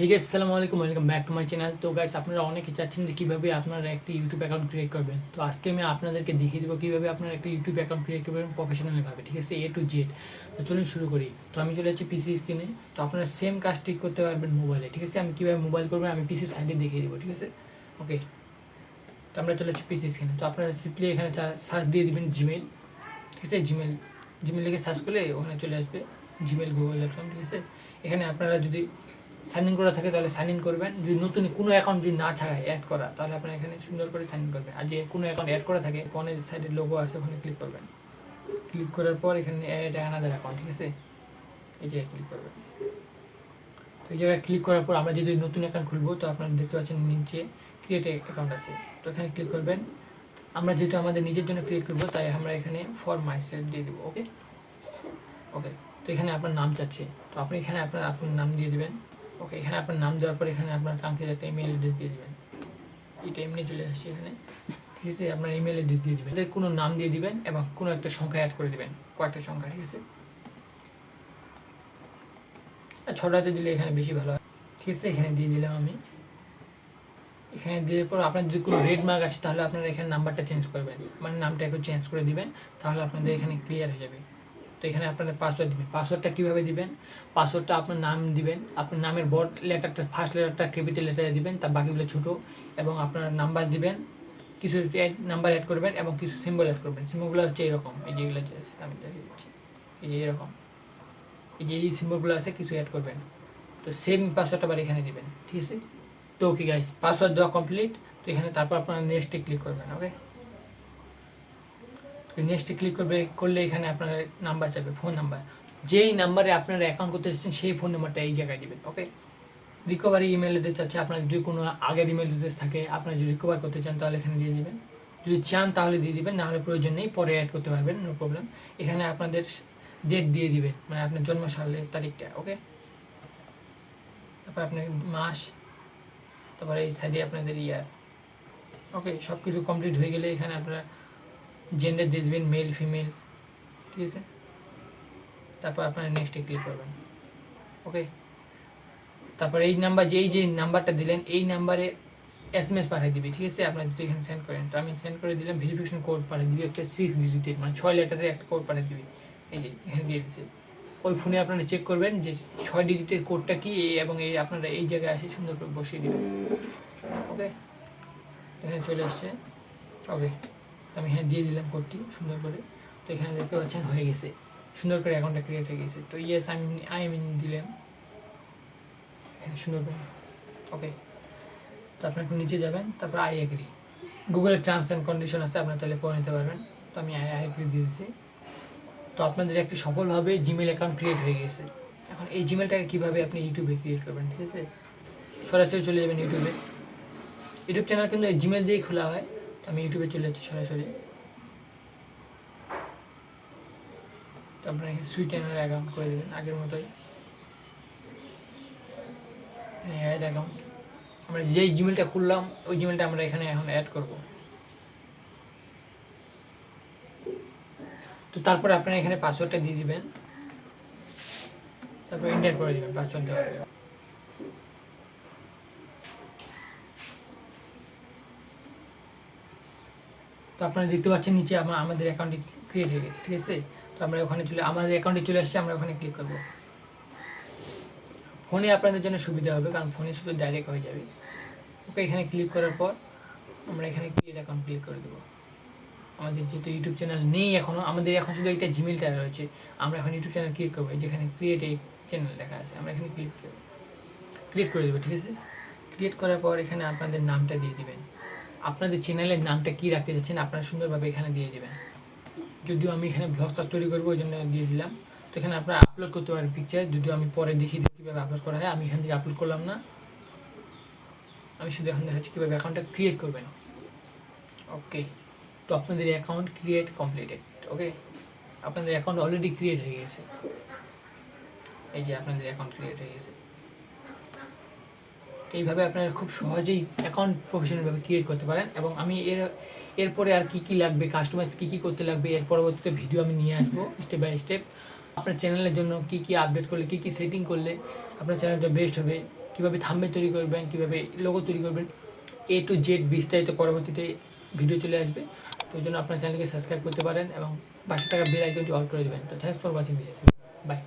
Hey guys আসসালামু আলাইকুম welcome back to my channel. তো গাইস আপনারা অনেকে চাচ্ছেন যে কীভাবে আপনারা একটি ইউটিউব অ্যাকাউন্ট ক্রিয়েট করবেন। তো আজকে আমি আপনাদেরকে দেখিয়ে দেবো কীভাবে আপনারা একটা ইউটিউব অ্যাকাউন্ট ক্রিয়েট করবেন প্রফেশনালিভাবে, ঠিক আছে, A to Z। তো চলুন শুরু করি। তো আমি চলে যাচ্ছি পিসি স্ক্রিনে। তো আপনারা সেম কাজটি করতে পারবেন মোবাইলে, ঠিক আছে। আমি কীভাবে মোবাইল করবেন আমি পিসি সাইডে দেখিয়ে দেবো, ঠিক আছে। ওকে, তো আমরা চলে যাচ্ছি পিসি স্ক্রিনে। তো আপনারা সিম্পলি এখানে সার্চ দিয়ে দেবেন জিমেল, ঠিক আছে। জিমেল লিখে সার্চ করলে ওখানে চলে আসবে জিমেল গুগল.com, ঠিক আছে। এখানে আপনারা যদি সাইন ইন করা থাকে তাহলে সাইন ইন করবেন। যদি নতুন কোনো অ্যাকাউন্ট যদি না থাকে অ্যাড করা, তাহলে আপনারা এখানে সুন্দর করে সাইন ইন করবেন। আর যদি কোনো অ্যাকাউন্ট অ্যাড করা থাকে কোণের সাইডে লোগো আছে ওখানে ক্লিক করবেন। ক্লিক করার পর এখানে অ্যাড অ্যানাদার অ্যাকাউন্ট, ঠিক আছে, এই জায়গায় ক্লিক করবেন। তো এই জায়গায় ক্লিক করার পর আমরা যদি নতুন অ্যাকাউন্ট খুলবো তো আপনারা দেখতে পাচ্ছেন নিচে ক্রিয়েট অ্যাকাউন্ট আছে। তো এখানে ক্লিক করবেন। আমরা যেহেতু আমাদের নিজের জন্য ক্রিয়েট করবো তাই আমরা এখানে ফর মাই সেলফ দিয়ে দেবো। ওকে ওকে, তো এখানে আপনার নাম চাচ্ছে, তো আপনি এখানে আপনার নাম দিয়ে দেবেন। ওকে, এখানে আপনার নাম দেওয়ার পর এখানে আপনার কাঙ্ক্ষিত একটা ইমেল অ্যাড্রেস দিয়ে দেবেন। এটা এমনি চলে আসছে এখানে, ঠিক আছে। আপনার ইমেল অ্যাড্রেস দিয়ে দেবেন, কোনো নাম দিয়ে দিবেন এবং কোনো একটা সংখ্যা অ্যাড করে দেবেন, কয়েকটা সংখ্যা, ঠিক আছে। আর ছটাতে দিলে এখানে বেশি ভালো হয়, ঠিক আছে। এখানে দিয়ে দিলাম আমি। এখানে দেওয়ার পর আপনার যদি কোনো রেড মার্ক আছে তাহলে আপনারা এখানে নাম্বারটা চেঞ্জ করবেন, মানে নামটা একটু চেঞ্জ করে দিবেন, তাহলে আপনাদের এখানে ক্লিয়ার হয়ে যাবে। তো এখানে আপনাদের পাসওয়ার্ড দিবেন। পাসওয়ার্ডটা কীভাবে দিবেন? পাসওয়ার্ডটা আপনার নাম দিবেন, আপনার নামের বড় লেটারটা ফার্স্ট লেটারটা ক্যাপিটাল লেটারে দিবেন, তার বাকিগুলো ছোটো, এবং আপনার নাম্বার দিবেন, কিছু নাম্বার অ্যাড করবেন এবং কিছু সিম্বল অ্যাড করবেন। সিম্বলগুলো হচ্ছে এরকম, এই যেগুলো আছে আমি দেখিয়ে দিচ্ছি, এই যে এরকম, এই যে এই সিম্বলগুলো আছে কিছু অ্যাড করবেন। তো সেম পাসওয়ার্ডটা আবার এখানে দিবেন, ঠিক আছে। তো ওকে গাইস, পাসওয়ার্ড দেওয়া কমপ্লিট। তো এখানে তারপর আপনারা নেক্সটে ক্লিক করবেন। ওকে, নেক্সটে ক্লিক করলে এখানে আপনার নাম্বার চাইবে, ফোন নাম্বার। যেই নাম্বারে আপনারা অ্যাকাউন্ট করতে চাচ্ছেন সেই ফোন নাম্বারটা এই জায়গায় দিবেন। ওকে, রিকভারি ইমেল অ্যাড্রেস আছে, আপনার যদি কোনো আগের ইমেল অ্যাড্রেস থাকে আপনারা যদি রিকভার করতে চান তাহলে এখানে দিয়ে দিবেন। যদি চান তাহলে দিয়ে দিবেন, নাহলে প্রয়োজন নেই, পরে অ্যাড করতে পারবেন, নো প্রবলেম। এখানে আপনাদের ডেট দিয়ে দিবেন, মানে আপনার জন্ম সালের তারিখটা। ওকে, তারপর আপনার মাস, তারপরে এই সাইডে আপনাদের ইয়ার। ওকে, সব কিছু কমপ্লিট হয়ে গেলে এখানে আপনারা জেন্ডার দিয়ে দেবেন, মেল ফিমেল, ঠিক আছে। তারপর আপনারা নেক্সটে ক্লিক করবেন। ওকে, তারপর এই নাম্বার যে নাম্বারটা দিলেন এই নাম্বারে SMS পাঠিয়ে দিবে, ঠিক আছে। আপনারা যদি এখানে সেন্ড করেন, তো আমি সেন্ড করে দিলাম। ভেরিফিকেশন কোড পাঠিয়ে দিবে একটা 6 ডিজিটের, মানে 6 লেটারের একটা কোড পাঠিয়ে দিবে, এই যে এখানে দিয়ে দিচ্ছে। ওই ফোনে আপনারা চেক করবেন যে 6 ডিজিটের কোডটা কি, এবং এই আপনারা এই জায়গায় এসে সুন্দর করে বসিয়ে দেবেন। ওকে, এখানে চলে আসছে। ওকে, আমি এখানে দিয়ে দিলাম কোডটি সুন্দর করে। তো এখানে দেখতে পাচ্ছেন হয়ে গেছে, সুন্দর করে অ্যাকাউন্টটা ক্রিয়েট হয়ে গেছে। তো ইয়েস আই এম দিলাম এখানে সুন্দর করে। ওকে, তো আপনার একটু নিচে যাবেন, তারপর আই এগ্রি। গুগলের টার্মস অ্যান্ড কন্ডিশন আছে, আপনারা তাহলে পড়ে নিতে পারবেন। তো আমি আই এগ্রি দিয়ে দিচ্ছি। তো আপনাদের একটি সফলভাবে জিমেল অ্যাকাউন্ট ক্রিয়েট হয়ে গেছে। এখন এই জিমেলটাকে কীভাবে আপনি ইউটিউবে ক্রিয়েট করবেন, ঠিক আছে। সরাসরি চলে যাবেন ইউটিউব চ্যানেল কিন্তু এই জিমেল দিয়েই খোলা হয়। তো আমি ইউটিউবে চলে যাচ্ছি সরাসরি। তো আপনারা এখানে সুইট চ্যানেল অ্যাকাউন্ট করে দেবেন আগের মতোই, অ্যাড অ্যাকাউন্ট। আমরা যেই জিমেলটা খুললাম ওই জিমেলটা আমরা এখানে এখন অ্যাড করব। তো তারপরে আপনারা এখানে পাসওয়ার্ডটা দিয়ে দিবেন, তারপর এন্টার করে দিবেন পাসওয়ার্ড দেওয়া। তো আপনারা দেখতে পাচ্ছেন নিচে আমাদের অ্যাকাউন্টটি ক্রিয়েট হয়ে গেছে, ঠিক আছে। তো আমরা ওখানে আমাদের অ্যাকাউন্টে চলে আসছে, আমরা ওখানে ক্লিক করব। ফোনে আপনাদের জন্য সুবিধা হবে, কারণ ফোনে শুধু ডাইরেক্ট হয়ে যাবে। ওকে, এখানে ক্লিক করার পর আমরা এখানে ক্রিয়েট অ্যাকাউন্ট ক্লিক করে দেবো। আমাদের যেহেতু ইউটিউব চ্যানেল নেই এখনও, আমাদের এখন শুধু একটা জিমেলটা রয়েছে, আমরা এখন ইউটিউব চ্যানেল ক্রিয়েট করবো। যেখানে ক্রিয়েট এই চ্যানেল লেখা আছে আমরা এখানে ক্রিয়েট করে দেবো, ঠিক আছে। ক্রিয়েট করার পর এখানে আপনাদের নামটা দিয়ে দিবেন, আপনাদের চ্যানেলের নামটা কী রাখতে চাচ্ছেন আপনারা সুন্দরভাবে এখানে দিয়ে দেবেন। যদিও আমি এখানে ব্লগটা তৈরি করবো ওই জন্য দিয়ে দিলাম। তো এখানে আপনারা আপলোড করতে পারেন পিকচার, যদিও আমি পরে দেখিয়ে দিই কীভাবে আপলোড করা হয়। আমি এখান থেকে আপলোড করলাম না, আমি শুধু এখন দেখাচ্ছি কীভাবে অ্যাকাউন্টটা ক্রিয়েট করবেন। ওকে, তো আপনাদের অ্যাকাউন্ট ক্রিয়েট কমপ্লিটেড। ওকে, আপনাদের অ্যাকাউন্ট অলরেডি ক্রিয়েট হয়ে গেছে, এই যে আপনাদের অ্যাকাউন্ট ক্রিয়েট হয়ে গেছে। এইভাবে আপনারা খুব সহজেই অ্যাকাউন্ট প্রফেশনালভাবে ক্রিয়েট করতে পারেন। এবং আমি এরপরে আর কী লাগবে, কাস্টমাইজ কী করতে লাগবে এর পরবর্তীতে ভিডিও আমি নিয়ে আসবো স্টেপ বাই স্টেপ। আপনার চ্যানেলের জন্য কী আপডেট করলে, কী সেটিং করলে আপনার চ্যানেলটা বেস্ট হবে, কীভাবে থাম্বনেল তৈরি করবেন, কীভাবে লোগো তৈরি করবেন, A to Z বিস্তারিত পরবর্তীতে ভিডিও চলে আসবে। তো ওই জন্য আপনার চ্যানেলকে সাবস্ক্রাইব করতে পারেন এবং পাশে থাকা বেল আইকনটি অল করে দেবেন। তো thanks for watching this. By.